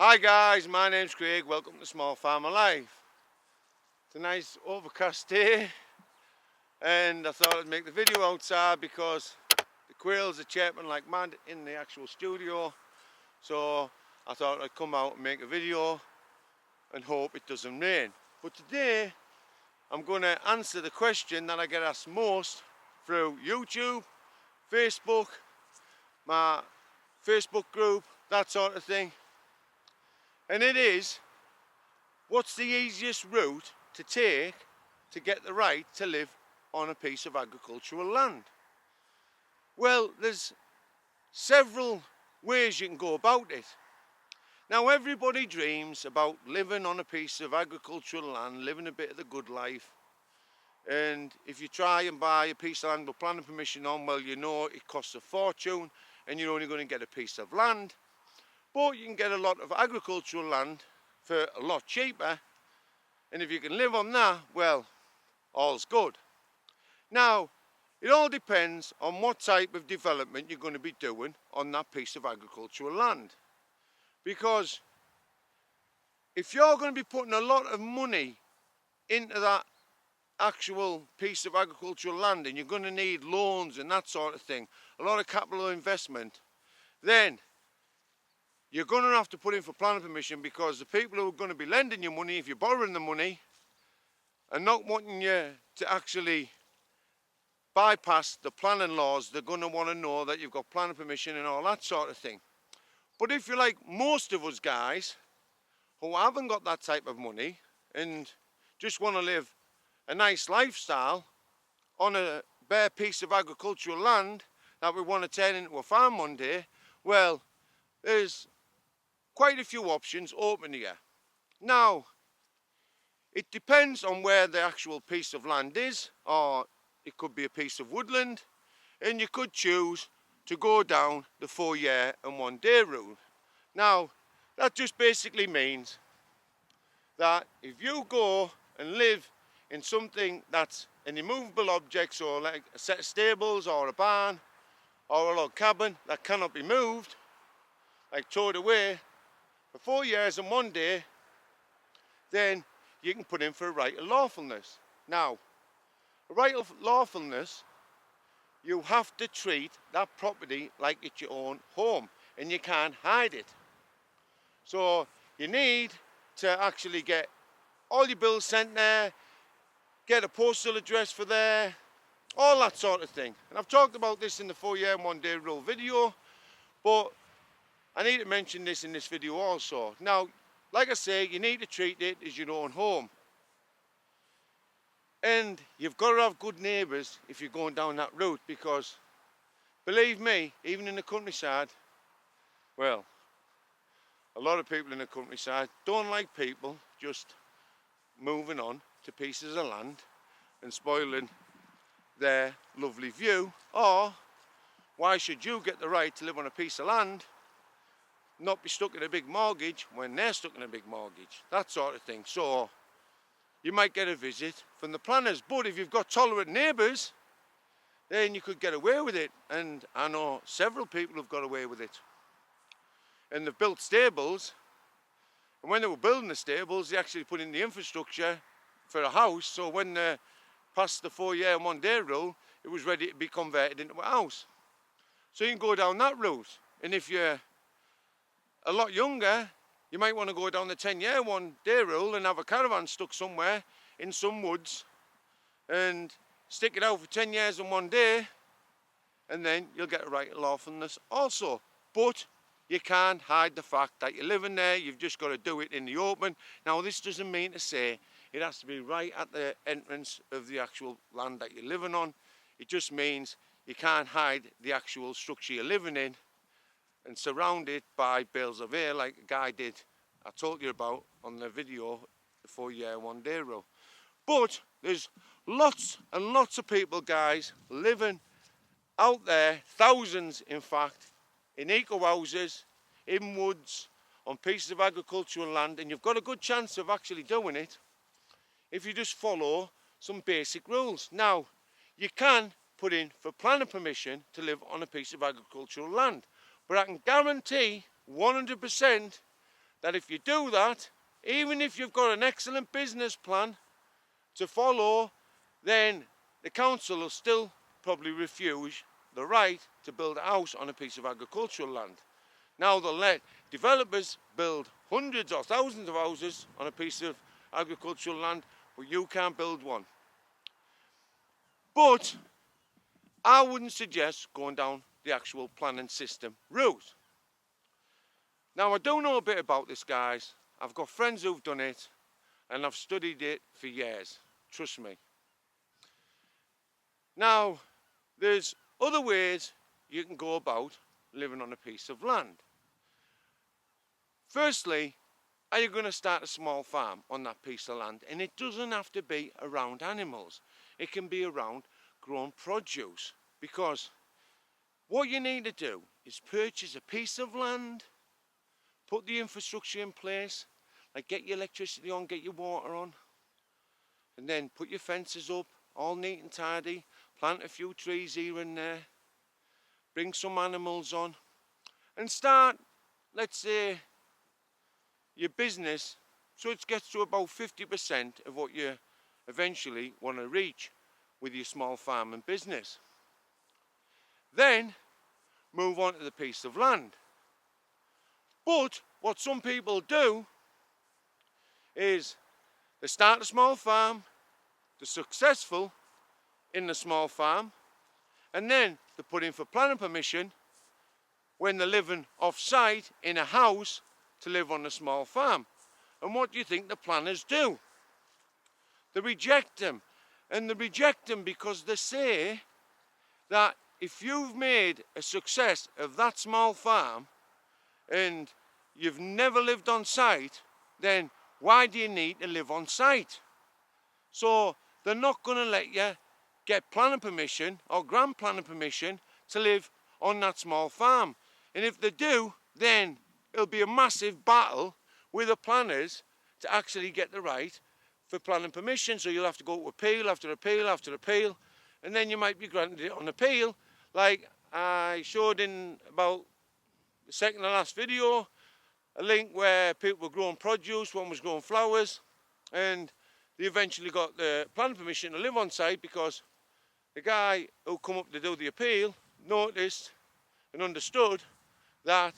Hi guys, my name's Craig, welcome to Small Farmer Life. It's a nice overcast day and I thought I'd make the video outside because the quails are chirping like mad in the actual studio. So I thought I'd come out and make a video and hope it doesn't rain. But today I'm going to answer the question that I get asked most through YouTube, Facebook, my Facebook group, that sort of thing. And it is, what's the easiest route to take to get the right to live on a piece of agricultural land? Well, there's several ways you can go about it. Now, everybody dreams about living on a piece of agricultural land, living a bit of the good life. And if you try and buy a piece of land with planning permission on, well, you know it costs a fortune and you're only going to get a piece of land. But you can get a lot of agricultural land for a lot cheaper, and if you can live on that, well, all's good. Now, it all depends on what type of development you're going to be doing on that piece of agricultural land. Because if you're going to be putting a lot of money into that actual piece of agricultural land and you're going to need loans and that sort of thing, a lot of capital investment, then you're going to have to put in for planning permission, because the people who are going to be lending you money, if you're borrowing the money, are not wanting you to actually bypass the planning laws. They're going to want to know that you've got planning permission and all that sort of thing. But if you're like most of us guys who haven't got that type of money and just want to live a nice lifestyle on a bare piece of agricultural land that we want to turn into a farm one day, well, there's quite a few options open here. Now, it depends on where the actual piece of land is, or it could be a piece of woodland, and you could choose to go down the 4-year and 1-day route. Now, that just basically means that if you go and live in something that's an immovable object, so like a set of stables or a barn or a log cabin that cannot be moved, like towed away, for 4 years and 1 day, then you can put in for a right of lawfulness. Now, a right of lawfulness, you have to treat that property like it's your own home and you can't hide it. So you need to actually get all your bills sent there, get a postal address for there, all that sort of thing. And I've talked about this in the 4-year and 1-day rule video, but I need to mention this in this video also. Now, like I say, you need to treat it as your own home. And you've got to have good neighbours if you're going down that route, because believe me, even in the countryside, well, a lot of people in the countryside don't like people just moving on to pieces of land and spoiling their lovely view. Or why should you get the right to live on a piece of land, not be stuck in a big mortgage when they're stuck in a big mortgage, that sort of thing. So you might get a visit from the planners, but if you've got tolerant neighbours, then you could get away with it. And I know several people who've got away with it. And they've built stables, and when they were building the stables, they actually put in the infrastructure for a house, so when they passed the 4-year and 1-day rule, it was ready to be converted into a house. So you can go down that route. And if you're a lot younger, you might want to go down the 10-year 1-day rule and have a caravan stuck somewhere in some woods and stick it out for 10 years and 1 day, and then you'll get a right of lawfulness also. But you can't hide the fact that you're living there. You've just got to do it in the open. Now, this doesn't mean to say it has to be right at the entrance of the actual land that you're living on. It just means you can't hide the actual structure you're living in and surround it by bales of hay like a guy did, I told you about on the video, the 4-year 1-day rule. But there's lots and lots of people, guys, living out there, thousands in fact, in eco houses, in woods, on pieces of agricultural land, and you've got a good chance of actually doing it if you just follow some basic rules. Now, you can put in for planning permission to live on a piece of agricultural land, but I can guarantee 100% that if you do that, even if you've got an excellent business plan to follow, then the council will still probably refuse the right to build a house on a piece of agricultural land. Now they'll let developers build hundreds or thousands of houses on a piece of agricultural land, but you can't build one. But I wouldn't suggest going down the actual planning system route. Now I do know a bit about this, guys. I've got friends who've done it and I've studied it for years, trust me. Now there's other ways you can go about living on a piece of land. Firstly, are you going to start a small farm on that piece of land? And it doesn't have to be around animals. It can be around grown produce, because what you need to do is purchase a piece of land, put the infrastructure in place, like get your electricity on, get your water on, and then put your fences up, all neat and tidy, plant a few trees here and there, bring some animals on, and start, let's say, your business so it gets to about 50% of what you eventually want to reach with your small farm and business. Then move on to the piece of land. But what some people do is they start a small farm, they're successful in the small farm, and then they put in for planning permission when they're living off-site in a house to live on a small farm. And what do you think the planners do? They reject them. And they reject them because they say that if you've made a success of that small farm and you've never lived on site, then why do you need to live on site? So they're not going to let you get planning permission or grant planning permission to live on that small farm. And if they do, then it'll be a massive battle with the planners to actually get the right for planning permission. So you'll have to go to appeal after appeal after appeal, and then you might be granted it on appeal, like I showed in about the second to last video, a link where people were growing produce, one was growing flowers, and they eventually got the planning permission to live on site because the guy who come up to do the appeal noticed and understood that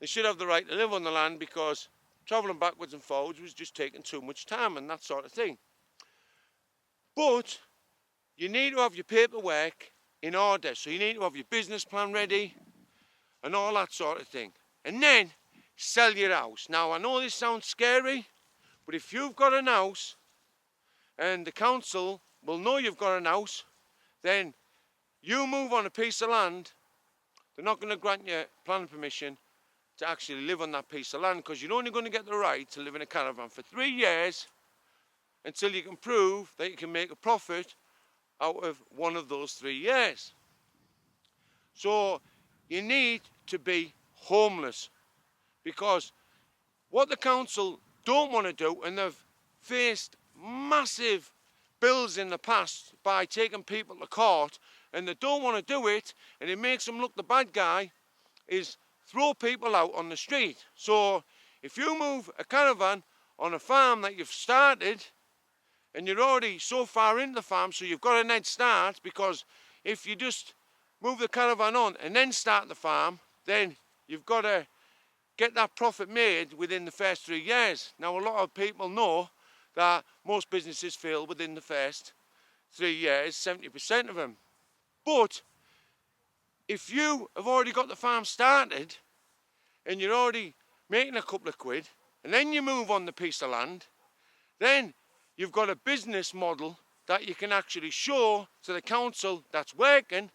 they should have the right to live on the land because travelling backwards and forwards was just taking too much time and that sort of thing. But you need to have your paperwork in order. So you need to have your business plan ready and all that sort of thing. And then sell your house. Now I know this sounds scary, but if you've got an house and the council will know you've got an house, then you move on a piece of land, they're not going to grant you planning permission to actually live on that piece of land, because you're only going to get the right to live in a caravan for 3 years until you can prove that you can make a profit out of one of those 3 years. So you need to be homeless, because what the council don't want to do, and they've faced massive bills in the past by taking people to court, and they don't want to do it, and it makes them look the bad guy, is throw people out on the street. So if you move a caravan on a farm that you've started and you're already so far into the farm, so you've got a head start, because if you just move the caravan on and then start the farm, then you've got to get that profit made within the first 3 years. Now a lot of people know that most businesses fail within the first 3 years, 70% of them. But if you have already got the farm started and you're already making a couple of quid, and then you move on the piece of land, then you've got a business model that you can actually show to the council that's working,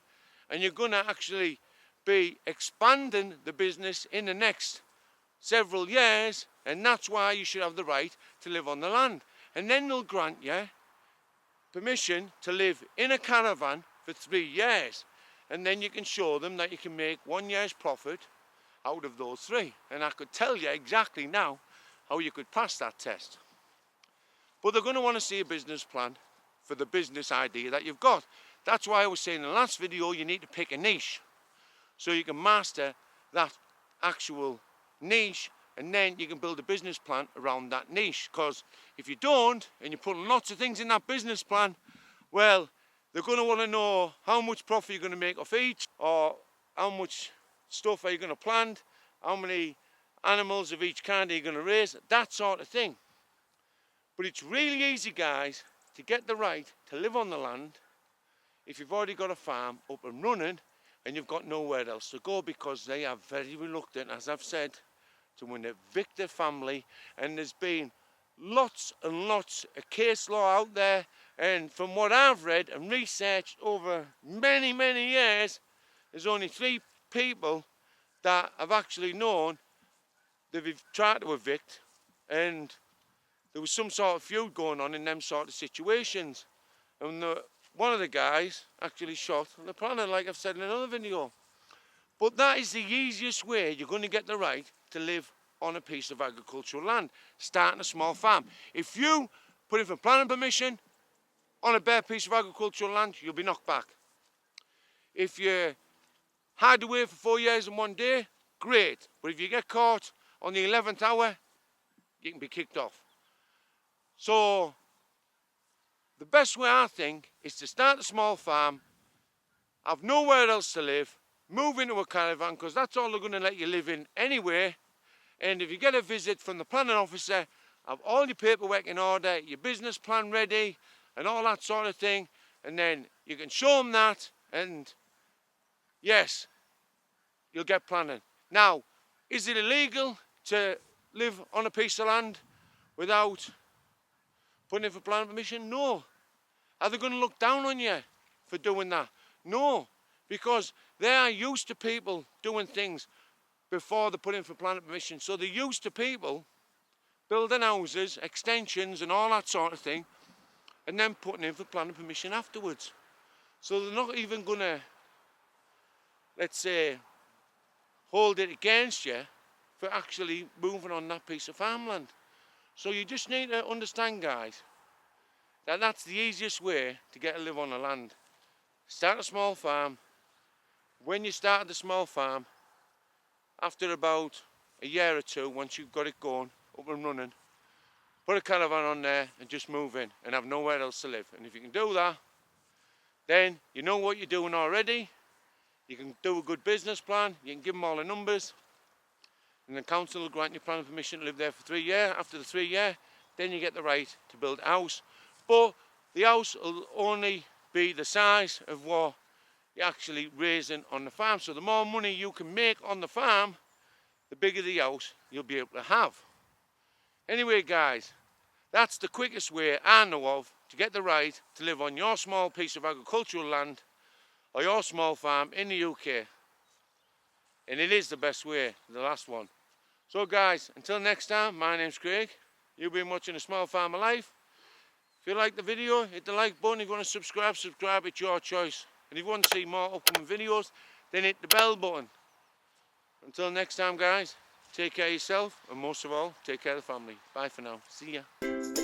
and you're going to actually be expanding the business in the next several years, and that's why you should have the right to live on the land. And then they'll grant you permission to live in a caravan for 3 years. And then you can show them that you can make 1 year's profit out of those 3. And I could tell you exactly now how you could pass that test. But they're going to want to see a business plan for the business idea that you've got. That's why I was saying in the last video, you need to pick a niche so you can master that actual niche and then you can build a business plan around that niche. Because if you don't, and you're putting lots of things in that business plan, well, they're going to want to know how much profit you're going to make off each, or how much stuff are you going to plant, how many animals of each kind are you going to raise, that sort of thing. But it's really easy, guys, to get the right to live on the land if you've already got a farm up and running and you've got nowhere else to go, because they are very reluctant, as I've said, to want to evict their family. And there's been lots and lots of case law out there, and from what I've read and researched over many, many years, there's only 3 people that I've actually known they've tried to evict, and there was some sort of feud going on in them sort of situations. And one of the guys actually shot the planner, like I've said in another video. But that is the easiest way you're going to get the right to live on a piece of agricultural land, starting a small farm. If you put in for planning permission on a bare piece of agricultural land, you'll be knocked back. If you hide away for 4 years and 1 day, great. But if you get caught on the 11th hour, you can be kicked off. So the best way, I think, is to start a small farm, have nowhere else to live, move into a caravan, because that's all they're going to let you live in anyway. And if you get a visit from the planning officer, have all your paperwork in order, your business plan ready, and all that sort of thing, and then you can show them that, and yes, you'll get planning. Now, is it illegal to live on a piece of land without putting in for planning permission? No. Are they going to look down on you for doing that? No, because they are used to people doing things before they put in for planning permission. So they're used to people building houses, extensions and all that sort of thing, and then putting in for planning permission afterwards. So they're not even going to, let's say, hold it against you for actually moving on that piece of farmland. So you just need to understand, guys, that that's the easiest way to get to live on the land. Start a small farm. When you start the small farm, after about a year or 2, once you've got it going, up and running, put a caravan on there and just move in and have nowhere else to live. And if you can do that, then you know what you're doing already. You can do a good business plan. You can give them all the numbers, and the council will grant you planning permission to live there for 3 years. After the 3 years, then you get the right to build a house. But the house will only be the size of what you're actually raising on the farm. So the more money you can make on the farm, the bigger the house you'll be able to have. Anyway, guys, that's the quickest way I know of to get the right to live on your small piece of agricultural land or your small farm in the UK. And it is the best way, the last one. So guys, until next time, my name's Craig. You've been watching A Small Farmer Life. If you like the video, hit the like button. If you want to subscribe, it's your choice. And if you want to see more upcoming videos, then hit the bell button. Until next time, guys, take care of yourself, and most of all, take care of the family. Bye for now. See ya.